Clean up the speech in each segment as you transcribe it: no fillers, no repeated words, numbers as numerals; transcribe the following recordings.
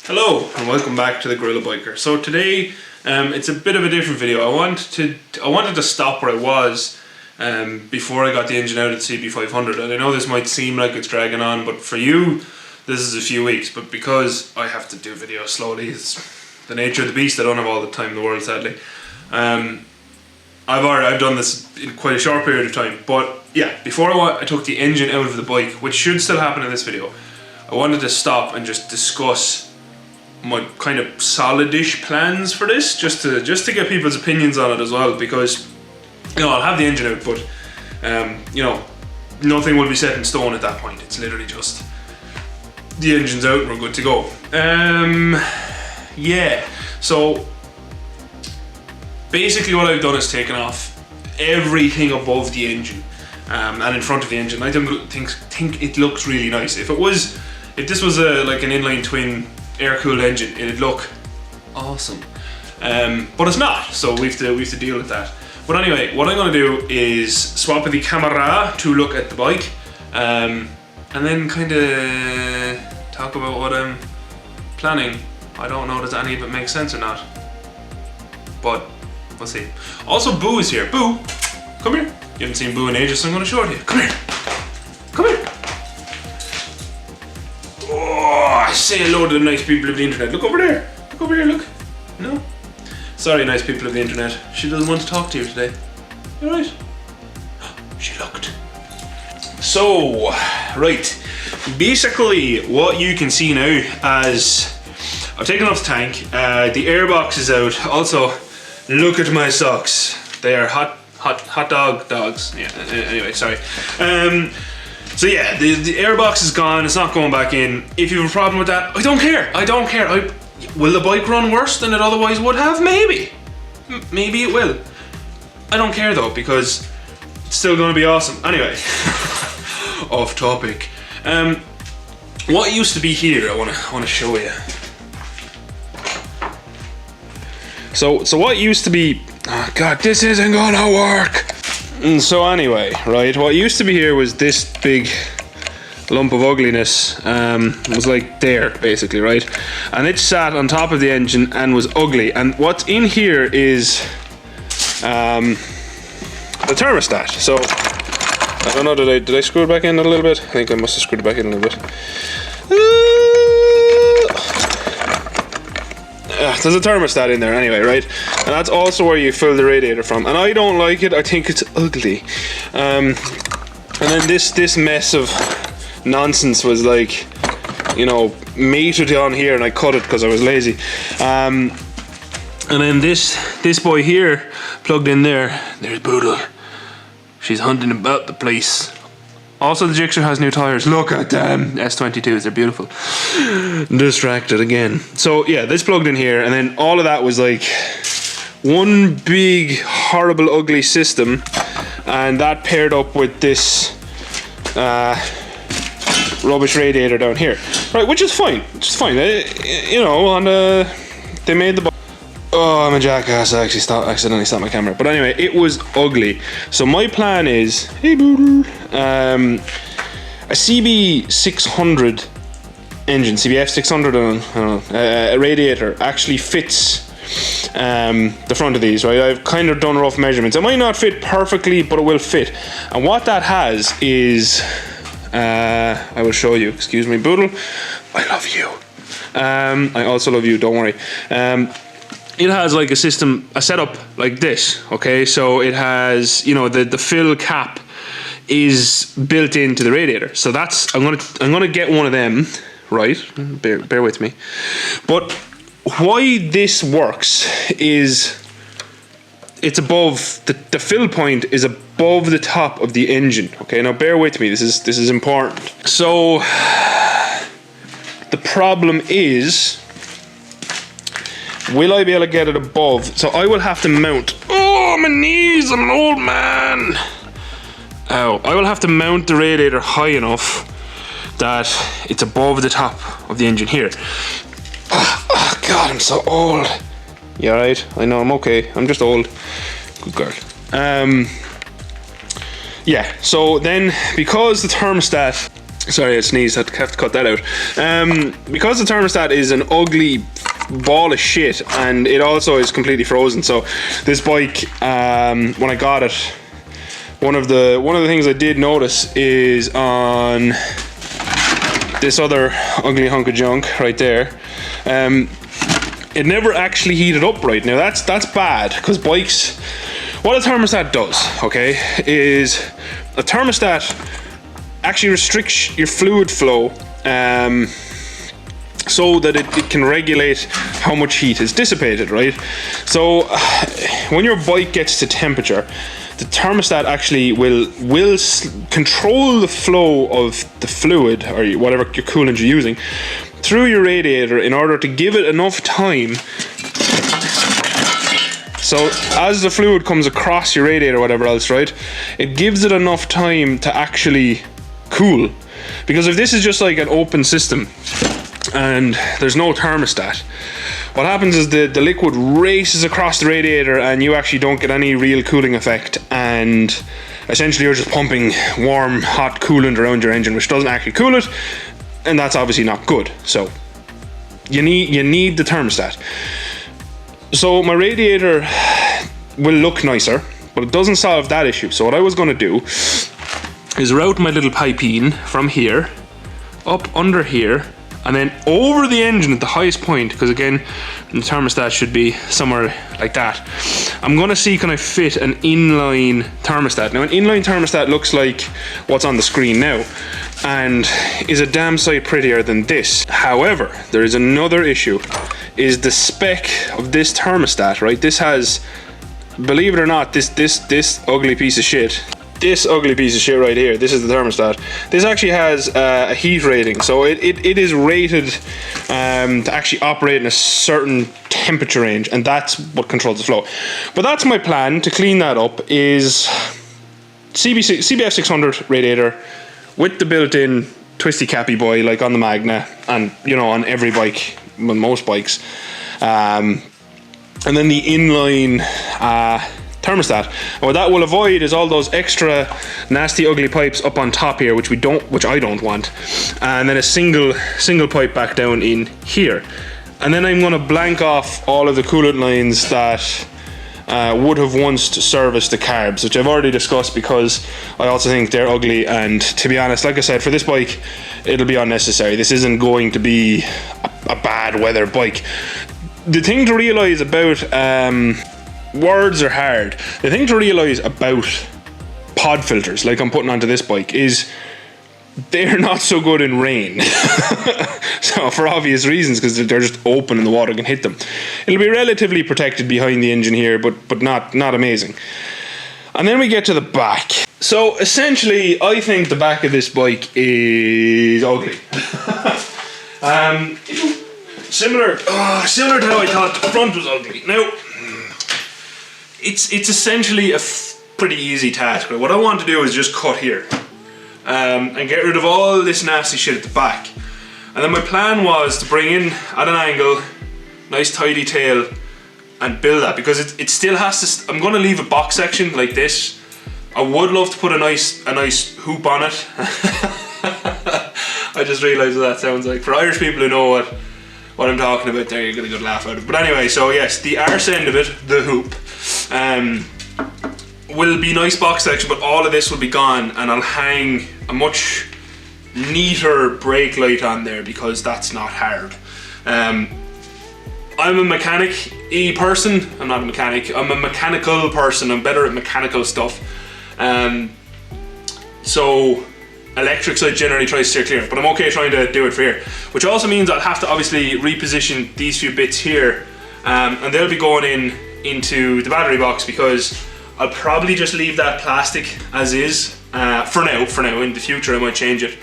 Hello and welcome back to the GorillaBiker. So today it's a bit of a different video. I wanted to stop where I was before I got the engine out of the CB500, and I know this might seem like it's dragging on, but for you this is a few weeks, but because I have to do videos slowly, it's the nature of the beast. I don't have all the time in the world, sadly. I've done this in quite a short period of time, but yeah, before I took the engine out of the bike, which should still happen in this video, I wanted to stop and just discuss my kind of solidish plans for this, just to get people's opinions on it as well, because you know, I'll have the engine out, but you know, nothing will be set in stone at that point. It's literally just the engine's out and we're good to go. Yeah, so basically what I've done is taken off everything above the engine and in front of the engine. I think it looks really nice. If this was like an inline twin air-cooled engine, it'd look awesome, but it's not, so we have to deal with that. But anyway, what I'm going to do is swap with the camera to look at the bike, and then kind of talk about what I'm planning. I don't know, does any of it make sense or not, but we'll see. Also, Boo is here. Boo, come here. You haven't seen Boo in ages, so I'm going to show it to you. Come here. Come here. Oh, say hello to the nice people of the internet. Look over there. Look over here, look. No? Sorry, nice people of the internet. She doesn't want to talk to you today. You alright? She looked. So, right. Basically, what you can see now as I've taken off the tank, the airbox is out. Also, look at my socks. They are hot dog dogs. Yeah, anyway, sorry. So yeah, the airbox is gone, it's not going back in. If you have a problem with that, I don't care. Will the bike run worse than it otherwise would have? Maybe. Maybe it will. I don't care though, because it's still going to be awesome. Anyway, off topic. What used to be here, I want to show you. So what used to be, oh God, this isn't gonna work. So anyway, right, what used to be here was this big lump of ugliness. It was like there, basically, right? And it sat on top of the engine and was ugly. And what's in here is the thermostat. So, I don't know, did I screw it back in a little bit? I think I must have screwed it back in a little bit. There's a thermostat in there anyway, right? And that's also where you fill the radiator from. And I don't like it, I think it's ugly. And then this mess of nonsense was like, you know, mated on here, and I cut it because I was lazy. And then this boy here, plugged in there, there's Boodle. She's hunting about the place. Also, the Gixxer has new tires. Look at them. S22s, they're beautiful. Distracted again. So yeah, this plugged in here, and then all of that was like one big, horrible, ugly system, and that paired up with this rubbish radiator down here, right? Which is fine. You know, and they made the. Oh, I'm a jackass. I actually accidentally stopped my camera. But anyway, it was ugly. So my plan is, hey Boodle, a CB600 engine, CB500, I don't know, a radiator actually fits the front of these, right? I've kind of done rough measurements. It might not fit perfectly, but it will fit. And what that has is, I will show you. Excuse me, Boodle. I love you. I also love you. Don't worry. It has like a setup like this, okay? So it has, you know, the fill cap is built into the radiator. So that's, I'm gonna get one of them, right? Bear with me. But why this works is it's above, the fill point is above the top of the engine, okay? Now bear with me, this is important. So the problem is, will I be able to get it above? So I will have to mount. Oh, my knees, I'm an old man. Ow. I will have to mount the radiator high enough that it's above the top of the engine here. Oh God, I'm so old. You alright? I know, I'm okay. I'm just old. Good girl. Yeah, so then because the thermostat Sorry, I sneezed. I have to cut that out. Because the thermostat is an ugly ball of shit, and it also is completely frozen. So this bike, when I got it, one of the things I did notice is on this other ugly hunk of junk right there. It never actually heated up right. Now that's bad, because bikes, what a thermostat does, okay, is a thermostat actually restricts your fluid flow so that it can regulate how much heat is dissipated, right? So when your bike gets to temperature, the thermostat actually will control the flow of the fluid, or whatever your coolant you're using, through your radiator in order to give it enough time. So as the fluid comes across your radiator or whatever else, right, it gives it enough time to actually cool. Because if this is just like an open system and there's no thermostat, what happens is the liquid races across the radiator and you actually don't get any real cooling effect, and essentially you're just pumping warm, hot coolant around your engine, which doesn't actually cool it, and that's obviously not good. So you need the thermostat. So my radiator will look nicer, but it doesn't solve that issue. So what I was going to do is route my little piping from here up under here and then over the engine at the highest point, because again the thermostat should be somewhere like that. I'm gonna see, can I fit an inline thermostat. Now an inline thermostat looks like what's on the screen now and is a damn sight prettier than this. However, there is another issue, is the spec of this thermostat, right? This has, believe it or not, this ugly piece of shit. This ugly piece of shit right here, this is the thermostat. This actually has a heat rating, so it is rated to actually operate in a certain temperature range, and that's what controls the flow. But that's my plan to clean that up, is CB500 radiator with the built-in twisty cappy boy like on the Magna, and you know, on every bike, well, most bikes, and then the inline thermostat. And what that will avoid is all those extra nasty ugly pipes up on top here, which I don't want, and then a single pipe back down in here. And then I'm going to blank off all of the coolant lines that would have once serviced the carbs, which I've already discussed, because I also think they're ugly, and to be honest, like I said, for this bike it'll be unnecessary. This isn't going to be a bad weather bike. The thing to realize about words are hard. The thing to realize about pod filters, like I'm putting onto this bike, is they're not so good in rain. So for obvious reasons, because they're just open and the water can hit them. It'll be relatively protected behind the engine here, but not amazing. And then we get to the back. So essentially, I think the back of this bike is ugly. Similar to how I thought the front was ugly. Now, it's essentially a pretty easy task. Right? What I want to do is just cut here and get rid of all this nasty shit at the back. And then my plan was to bring in at an angle, nice tidy tail, and build that, because it still has to. I'm going to leave a box section like this. I would love to put a nice hoop on it. I just realised what that sounds like. For Irish people who know what I'm talking about there, you're going to get a laugh out of it. But anyway, so yes, the arse end of it, the hoop, will be nice box section, but all of this will be gone, and I'll hang a much neater brake light on there, because that's not hard. I'm a mechanic-y person. I'm not a mechanic. I'm a mechanical person. I'm better at mechanical stuff. So electrics I generally try to steer clear of, but I'm okay trying to do it for here. Which also means I'll have to obviously reposition these few bits here, and they'll be going into the battery box, because I'll probably just leave that plastic as is for now. In the future I might change it,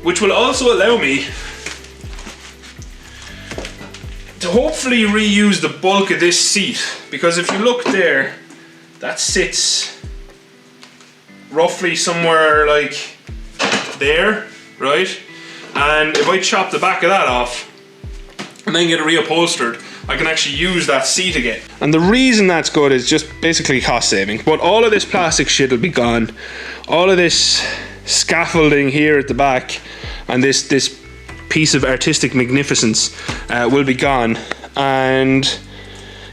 which will also allow me to hopefully reuse the bulk of this seat, because if you look there, that sits roughly somewhere like there, right? And if I chop the back of that off and then get it reupholstered, I can actually use that seat again. And the reason that's good is just basically cost saving. But all of this plastic shit will be gone. All of this scaffolding here at the back, and this piece of artistic magnificence will be gone. And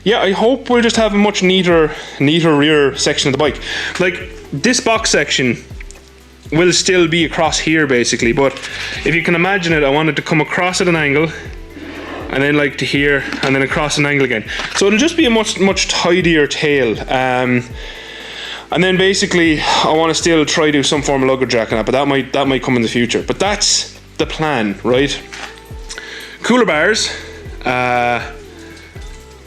yeah, I hope we'll just have a much neater rear section of the bike. Like, this box section will still be across here basically, but if you can imagine it, I want it to come across at an angle, and then like to here, and then across an angle again. So it'll just be a much tidier tail. And then basically I want to still try to do some form of luggage rack on that, but that might come in the future. But that's the plan, right? Cooler bars.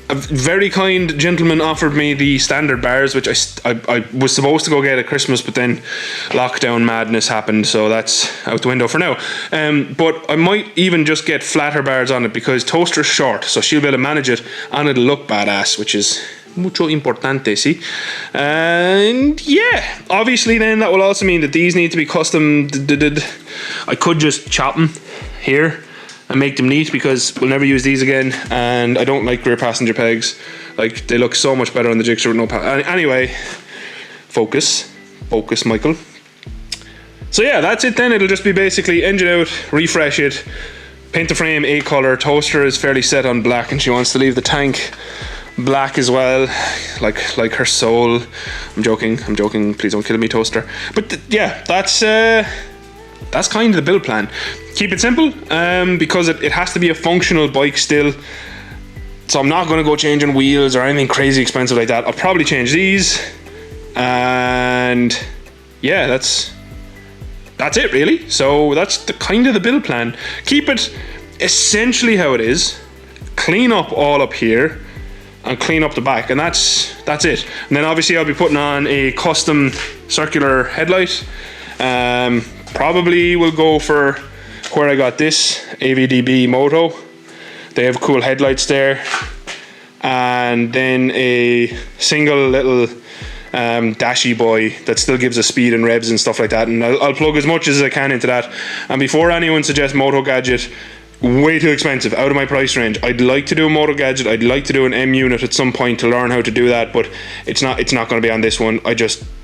A very kind gentleman offered me the standard bars, which I was supposed to go get at Christmas, but then lockdown madness happened, so that's out the window for now. But I might even just get flatter bars on it, because Toaster's short, so she'll be able to manage it and it'll look badass, which is mucho importante, see? And yeah, obviously then that will also mean that these need to be custom. I could just chop them here and make them neat, because we'll never use these again, and I don't like rear passenger pegs. Like, they look so much better on the Gixxer with no anyway, focus Michael. So yeah, that's it then. It'll just be basically engine out, refresh it, paint the frame a colour. Toaster is fairly set on black, and she wants to leave the tank black as well, like her soul. I'm joking, please don't kill me, Toaster. But yeah, that's kind of the build plan. Keep it simple, because it has to be a functional bike still. So I'm not going to go changing wheels or anything crazy expensive like that. I'll probably change these, and yeah, that's it really. So that's the kind of the build plan. Keep it essentially how it is. Clean up all up here and clean up the back, and that's it. And then obviously I'll be putting on a custom circular headlight. Probably will go for where I got this, AVDB Moto. They have cool headlights there, and then a single little dashy boy that still gives us speed and revs and stuff like that, and I'll plug as much as I can into that. And before anyone suggests Moto Gadget, way too expensive, out of my price range. I'd like to do a Moto Gadget, I'd like to do an M unit at some point to learn how to do that, but it's not going to be on this one.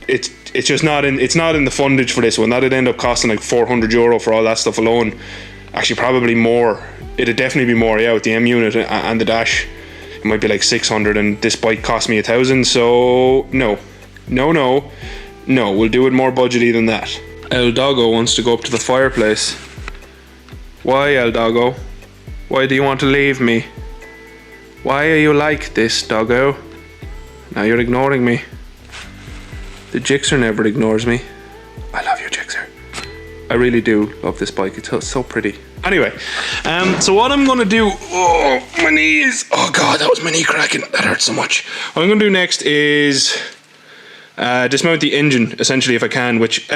It's just not in the fundage for this one. That'd end up costing like €400 for all that stuff alone. Actually, probably more. It'd definitely be more, yeah, with the M unit and the dash. It might be like 600, and this bike cost me 1,000. So no, we'll do it more budgety than that. El Doggo wants to go up to the fireplace. Why, El Doggo? Why do you want to leave me? Why are you like this, Doggo? Now you're ignoring me. The Gixxer never ignores me. I love you, Gixxer. I really do love this bike. It's so pretty. Anyway, so what I'm gonna do, oh, my knees. Oh God, that was my knee cracking. That hurts so much. What I'm gonna do next is dismount the engine, essentially, if I can, which,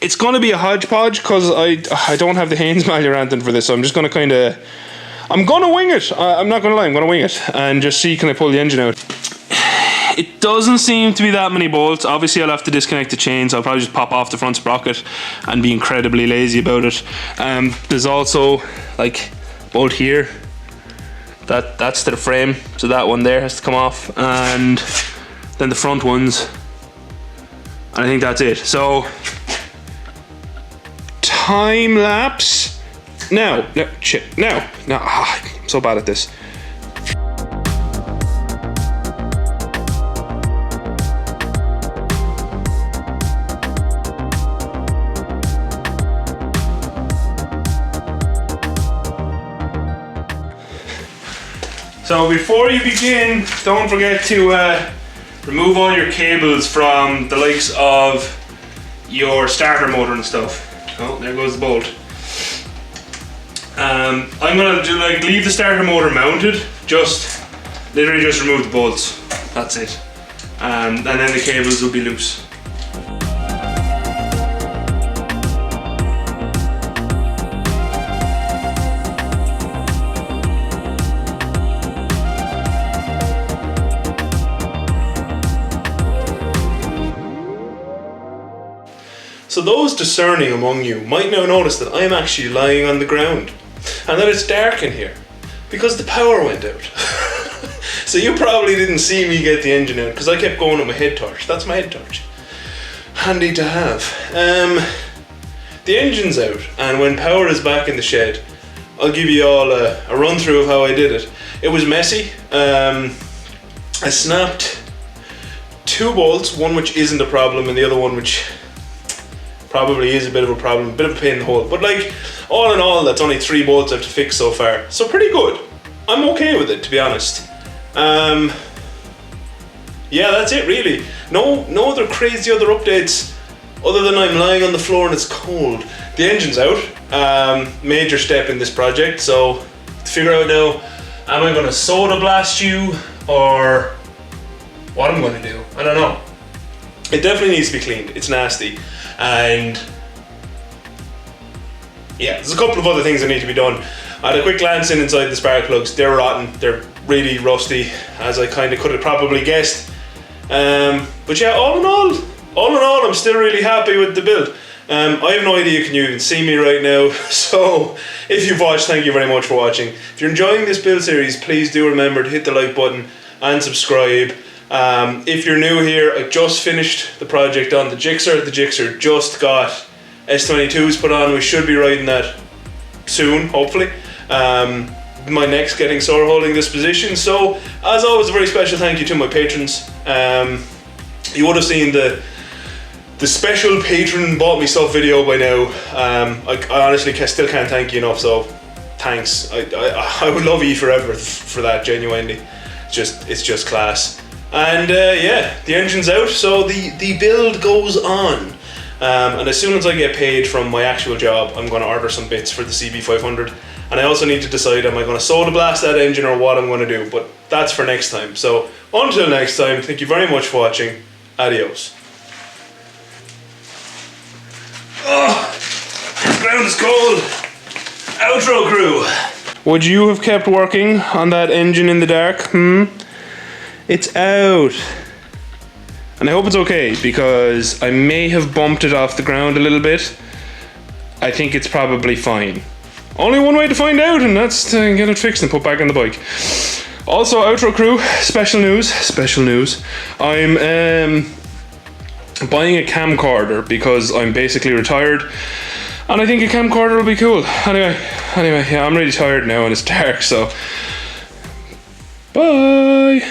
it's gonna be a hodgepodge, because I don't have the Haynes manual or anything for this, so I'm just gonna I'm gonna wing it. I'm not gonna lie, I'm gonna wing it and just see, can I pull the engine out. It doesn't seem to be that many bolts. Obviously I'll have to disconnect the chains. I'll probably just pop off the front sprocket and be incredibly lazy about it. There's also like bolt here, that's to the frame, so that one there has to come off, and then the front ones, and I think that's it. So time lapse now. No shit, no, I'm so bad at this. So before you begin, don't forget to remove all your cables from the likes of your starter motor and stuff. Oh, there goes the bolt. I'm gonna leave the starter motor mounted, literally just remove the bolts. That's it. And then the cables will be loose. So those discerning among you might now notice that I'm actually lying on the ground and that it's dark in here because the power went out. So you probably didn't see me get the engine out because I kept going with my head torch. That's my head torch. handy to have. The engine's out, and when power is back in the shed, I'll give you all a run through of how I did it. It was messy. I snapped 2 bolts, one which isn't a problem and the other one which probably is a bit of a problem, a bit of a pain in the hole. But like, all in all, that's only 3 bolts I have to fix so far. So pretty good. I'm okay with it, to be honest. Yeah, that's it really. No other crazy other updates other than I'm lying on the floor and it's cold. The engine's out. Major step in this project. So to figure out now, am I gonna soda blast you or what I'm gonna do? I don't know. It definitely needs to be cleaned. It's nasty. And yeah, there's a couple of other things that need to be done. I had a quick glance inside the spark plugs. They're rotten. They're really rusty, as I kind of could have probably guessed. But yeah, all in all, I'm still really happy with the build. I have no idea can you even see me right now, so if you've watched, thank you very much for watching. If you're enjoying this build series, please do remember to hit the like button and subscribe. If you're new here, I just finished the project on the Gixxer. The Gixxer just got S22s put on. We should be riding that soon, hopefully. My neck's getting sore holding this position, so as always, a very special thank you to my patrons. You would have seen the special patron bought me stuff video by now. I honestly still can't thank you enough, so thanks. I would love you forever for that, genuinely. It's just class. And yeah, the engine's out, so the build goes on. And as soon as I get paid from my actual job, I'm going to order some bits for the CB500. And I also need to decide, am I going to soda blast that engine or what I'm going to do? But that's for next time. So until next time, thank you very much for watching. Adios. Oh, the ground is cold. Outro crew. Would you have kept working on that engine in the dark? It's out. And I hope it's okay, because I may have bumped it off the ground a little bit. I think it's probably fine. Only one way to find out, and that's to get it fixed and put back on the bike. Also, outro crew, special news. I'm buying a camcorder because I'm basically retired, and I think a camcorder will be cool. Anyway, yeah, I'm really tired now and it's dark, so bye.